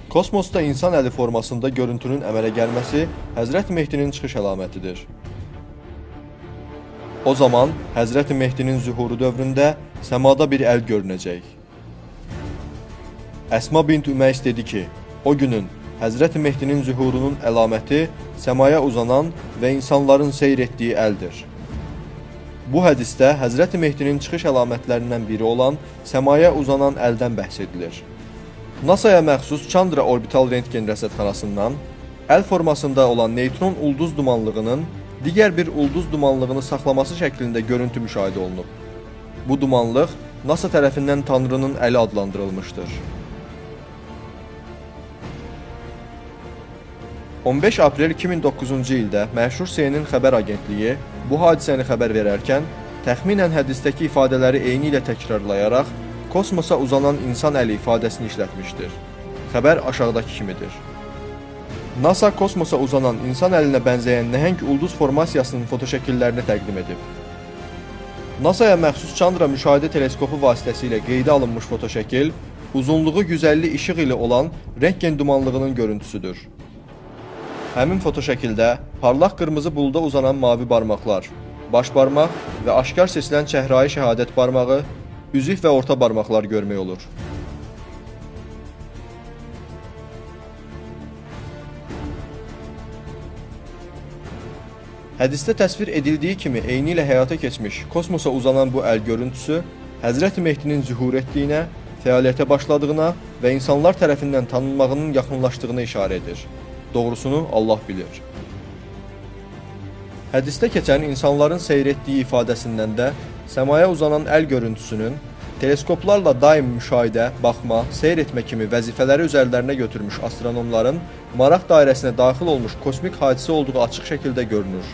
Kosmosda insan əli formasında görüntünün əmələ gəlməsi Həzrət Mehdinin çıxış əlamətidir. O zaman Həzrət Mehdinin zühuru dövründə səmada bir əl görünəcək. Əsma bint Üməys dedi ki, o günün Həzrət Mehdinin zühurunun əlaməti səmaya uzanan və insanların seyr etdiyi əldir. Bu hədisdə Həzrət Mehdinin çıxış əlamətlərindən biri olan səmaya uzanan əldən bəhs edilir. NASA-ya məxsus Chandra Orbital Rentgen rəsədxanasından əl formasında olan neytron ulduz dumanlığının digər bir ulduz dumanlığını saxlaması şəklində görüntü müşahidə olunub. Bu dumanlıq NASA tərəfindən Tanrının əli adlandırılmışdır. 15 aprel 2009-cu ildə məşhur CNN xəbər agentliyi bu hadisəni xəbər verərkən təxminən hədisdəki ifadələri eyni ilə təkrarlayaraq kosmosa uzanan insan əli ifadəsini işlətmişdir. Xəbər aşağıdakı kimidir. NASA kosmosa uzanan insan əlinə bənzəyən nəhəng ulduz formasiyasının fotoşəkillərini təqdim edib. NASA-ya məxsus Chandra müşahidə teleskopu vasitəsilə qeydə alınmış fotoşəkil uzunluğu 150 işıq ili olan rentgen dumanlığının görüntüsüdür. Həmin fotoşəkildə parlaq qırmızı buluda uzanan mavi barmaqlar, baş barmaq və aşkar seçilən çəhrayı şəhadət barmağı, üzük və orta barmaqlar görmək olur. Hədisdə təsvir edildiyi kimi eyni ilə həyata keçmiş kosmosa uzanan bu əl görüntüsü Həzrət Mehdinin zühur etdiyinə, fəaliyyətə başladığına və insanlar tərəfindən tanınmağının yaxınlaşdığına işarə edir. Doğrusunu Allah bilir. Hədisdə keçən insanların seyr etdiyi ifadəsindən də səmaya uzanan əl görüntüsünün teleskoplarla daim müşahidə, baxma, seyr etmə kimi vəzifələri üzərlərinə götürmüş astronomların maraq dairəsinə daxil olmuş kosmik hadisə olduğu açıq şəkildə görünür.